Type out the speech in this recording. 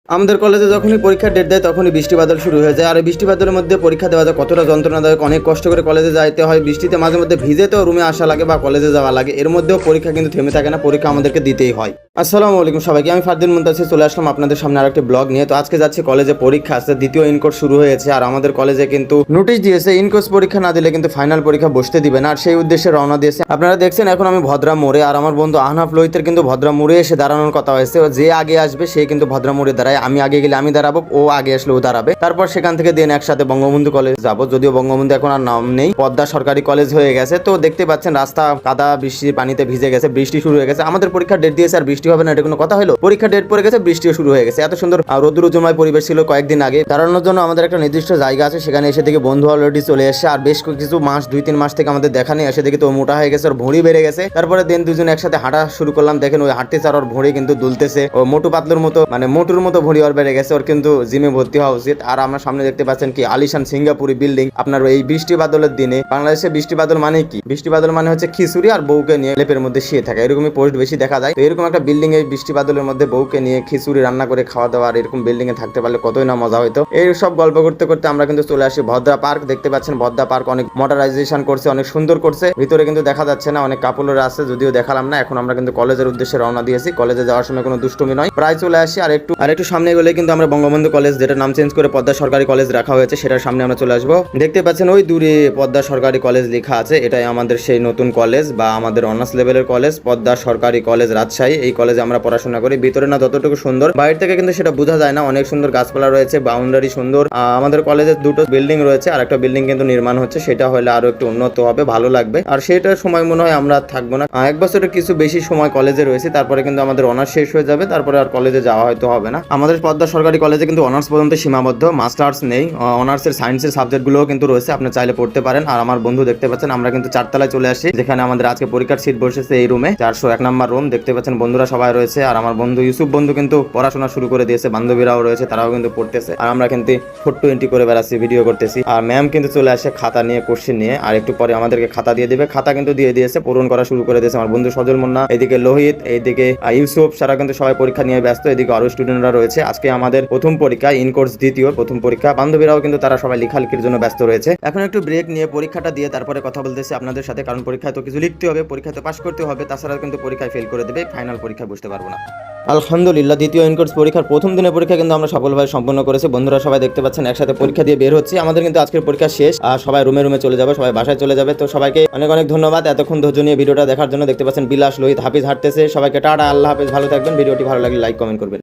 আমাদের কলেজে যখনই পরীক্ষার ডেট দেয় তখনই বৃষ্টি বাদল শুরু হয়ে যায়। আর এই বৃষ্টি বাদলের মধ্যে পরীক্ষা দেওয়া যায় কতটা যন্ত্রণাদায়ক। অনেক কষ্ট করে কলেজে যাইতে হয়, বৃষ্টিতে মাঝে মধ্যে ভিজে তো রুমে আসা লাগে বা কলেজে যাওয়া লাগে। এর মধ্যেও পরীক্ষা কিন্তু থেমে থাকে না, পরীক্ষা আমাদেরকে দিতেই হয়। আসসালামু আলাইকুম সবাইকে, আমি ফারদিন মুনতাসির চলে আসলাম আপনাদের সামনে আরেকটি ব্লগ নিয়ে। তো আজকে যাচ্ছি কলেজে, পরীক্ষা আছে, দ্বিতীয় ইনকোর্স শুরু হয়েছে। আর আমাদের কলেজে কিন্তু নোটিশ দিয়েছে ইনকোর্স পরীক্ষা না দিলে কিন্তু ফাইনাল পরীক্ষা বসতে দিবে না। আর সেই উদ্দেশ্যে রওনা দিয়েছে। আপনারা দেখছেন এখন আমি ভদ্রা মোড়ে, আর আমার বন্ধু আহনাফ লোহিতের কিন্তু ভদ্রা মোড়ে এসে দাঁড়ানোর কথা হয়েছে। যে আগে আসবে সে কিন্তু ভদ্রা মোড়ে দাঁড়ায়, আমি আগে গেলে আমি দাঁড়াবো, ও আগে আসলে ও দাঁড়াবে। তারপর সেখান থেকে দিন একসাথে বঙ্গবন্ধু কলেজ যাবো। যদিও বঙ্গবন্ধু এখন আর নাম নেই, পদ্মা সরকারি কলেজ হয়ে গেছে। তো দেখতে পাচ্ছেন রাস্তা কাদা, বৃষ্টি পানিতে ভিজে গেছে, বৃষ্টি শুরু হয়ে গেছে। আমাদের পরীক্ষার ডেট দিয়েছে আর বৃষ্টি হবে না, এটা কোনো কথা হলো? পরীক্ষা ডেট পড়ে গেছে, বৃষ্টিও শুরু হয়ে গেছে। এত সুন্দর রৌদ্রজময় পরিবেশ ছিল কয়েকদিন আগে। দাঁড়ানোর জন্য আমাদের একটা নির্দিষ্ট জায়গা আছে, সেখানে এসে থেকে বন্ধু অলরেডি চলে এসেছে। আর বেশ কিছু মাস, 2-3 মাস থেকে আমাদের দেখা নেই, এসে দেখি তো মোটা হয়ে গেছে, ওর ভুঁড়ি বেড়ে গেছে। তারপরে দিন দুজন একসাথে হাঁটা শুরু করলাম। দেখেন ওই হাঁটতেছে আর ওর ভুঁড়ি কিন্তু দুলতেছে। ও মোটু পাতলুর মতো, মানে মোটুর মতো ভুঁড়ি ওর বেড়ে গেছে। ওর কিন্তু জিমে ভর্তি হওয়া উচিত। আর আমরা সামনে দেখতে পাচ্ছেন কি আলিশান সিঙ্গাপুরি বিল্ডিং। আপনার এই বৃষ্টি বাদলের দিনে, বাংলাদেশে বৃষ্টি বাদল মানে কি? বৃষ্টি বাদল মানে হচ্ছে খিচুড়ি আর বউকে নিয়ে লেপের মধ্যে শুয়ে থাকা, এরকমই পোস্ট বেশি দেখা যায়। তো এরকম একটা বিল্ডিং, এই বৃষ্টি বাদলের মধ্যে বউকে নিয়ে খিচুড়ি রান্না করে খাওয়া দাওয়া, আর এরকম বিল্ডিং এ থাকতে পারলে কতই না মজা হইতো। এই সব গল্প করতে করতে আমরা কিন্তু চলে আসি ভদ্রা পার্ক। দেখতে পাচ্ছেন ভদ্রা পার্ক অনেক মডার্নাইজেশন করছে, অনেক সুন্দর করছে। ভিতরে কিন্তু দেখা যাচ্ছে না, অনেক কাপড়রা আছে, যদিও দেখালাম না। এখন আমরা কিন্তু কলেজের উদ্দেশ্যে রওনা দিয়েছি। কলেজে যাওয়ার সময় কোনো দুষ্টুমি নয়, প্রায় চলে আসি। আর একটু সামনে গেলে কিন্তু আমরা বঙ্গবন্ধু কলেজ, যেটা নাম চেঞ্জ করে পদ্মা সরকারি কলেজ রাখা হয়েছে, সেটার সামনে আমরা চলে আসবো। দেখতে পাচ্ছেন ওই দূরে পদ্মা সরকারি কলেজ লেখা আছে। এটাই আমাদের সেই নতুন কলেজ বা আমাদের অনার্স লেভেলের কলেজ, পদ্মা সরকারি কলেজ রাজশাহী। এই কলেজে আমরা পড়াশোনা করি। ভিতরে না যতটুকু সুন্দর, বাইরে থেকে কিন্তু সেটা বোঝা যায় না। অনেক সুন্দর গাছপালা রয়েছে, বাউন্ডারি সুন্দর। আমাদের কলেজে দুটো বিল্ডিং রয়েছে, আর একটা বিল্ডিং কিন্তু নির্মাণ হচ্ছে, সেটা হলে আরো একটু উন্নত হবে, ভালো লাগবে। আর সেটার সময় মনে হয় আমরা থাকবো না, 1 বছরের কিছু বেশি সময় কলেজে রয়েছে। তারপরে কিন্তু আমাদের অনার্স শেষ হয়ে যাবে, তারপরে আর কলেজে যাওয়া হয়তো হবে না। আমাদের পদ্মা সরকারি কলেজে কিন্তু অনার্স পর্যন্ত সীমাবদ্ধ, মাস্টার্স নেই। অনার্সের সায়েন্সের সাবজেক্টগুলোও কিন্তু রয়েছে, আপনি চাইলে পড়তে পারেন। আর আমার বন্ধু দেখতে পাচ্ছেন, আমরা কিন্তু 4 তলায় চলে আসি, যেখানে আমাদের আজকে পরীক্ষার সিট বসেছে এই রুমে, 401 নম্বর রুম। দেখতে পাচ্ছেন বন্ধুরা সবাই রয়েছে। আর আমার বন্ধু ইউসুফ বন্ধু কিন্তু পড়াশোনা শুরু করে দিয়েছে, বান্ধবীরাও রয়েছে, তারাও কিন্তু পড়তেছে। আর আমরা কিন্তু ফটো এন্ট্রি করে বেড়াচ্ছি, ভিডিও করতেছি। আর ম্যাম কিন্তু চলে আসে খাতা নিয়ে, কোশ্চেন নিয়ে। আর একটু পরে আমাদেরকে খাতা দিয়ে দিবে, খাতা কিন্তু দিয়ে দিয়েছে, পূরণ করা শুরু করে দিয়েছে। আমার বন্ধু সজল মুন্না, এদিকে লোহিত, এইদিকে ইউসুফ, সারা কিন্তু সবাই পরীক্ষা নিয়ে ব্যস্ত। এদিকে আরো স্টুডেন্টরা রয়েছে। আজকে আমাদের প্রথম পরীক্ষা, ইনকোর্স দ্বিতীয় প্রথম পরীক্ষা। বান্ধবীরাও কিন্তু তারা সবাই লেখালেখির জন্য ব্যস্ত রয়েছে। এখন একটু ব্রেক নিয়ে পরীক্ষাটা দিয়ে তারপরে কথা বলতেছি আপনাদের সাথে, কারণ পরীক্ষায় তো কিছু লিখতে হবে, পরীক্ষাতে পাস করতে হবে, তাছাড়া কিন্তু পরীক্ষায় ফেল করে দেবে, ফাইনাল পরীক্ষা বুঝতে পারবো না। আলহামদুলিল্লাহ, দ্বিতীয় ইনকোর্স পরীক্ষার প্রথম দিনের পরীক্ষা কিন্তু আমরা সফলভাবে সম্পন্ন করেছি। বন্ধুরা সবাই দেখতে পাচ্ছেন একসাথে পরীক্ষা দিয়ে বের হচ্ছে। আমাদের কিন্তু আজকের পরীক্ষা শেষ, আর সবাই রুমে চলে যাবে, সবাই বাসায় চলে যাবে। তো সবাইকে অনেক অনেক ধন্যবাদ এতক্ষণ ধৈর্য নিয়ে ভিডিওটা দেখার জন্য। দেখতে পাচ্ছেন বিলাস, লোহিত, হাফিজ হাঁটতেছে। সবাইকে টাটা, আল্লাহ হাফিজ, ভালো থাকবেন। ভিডিওটি ভালো লাগলে লাইক কমেন্ট করবেন।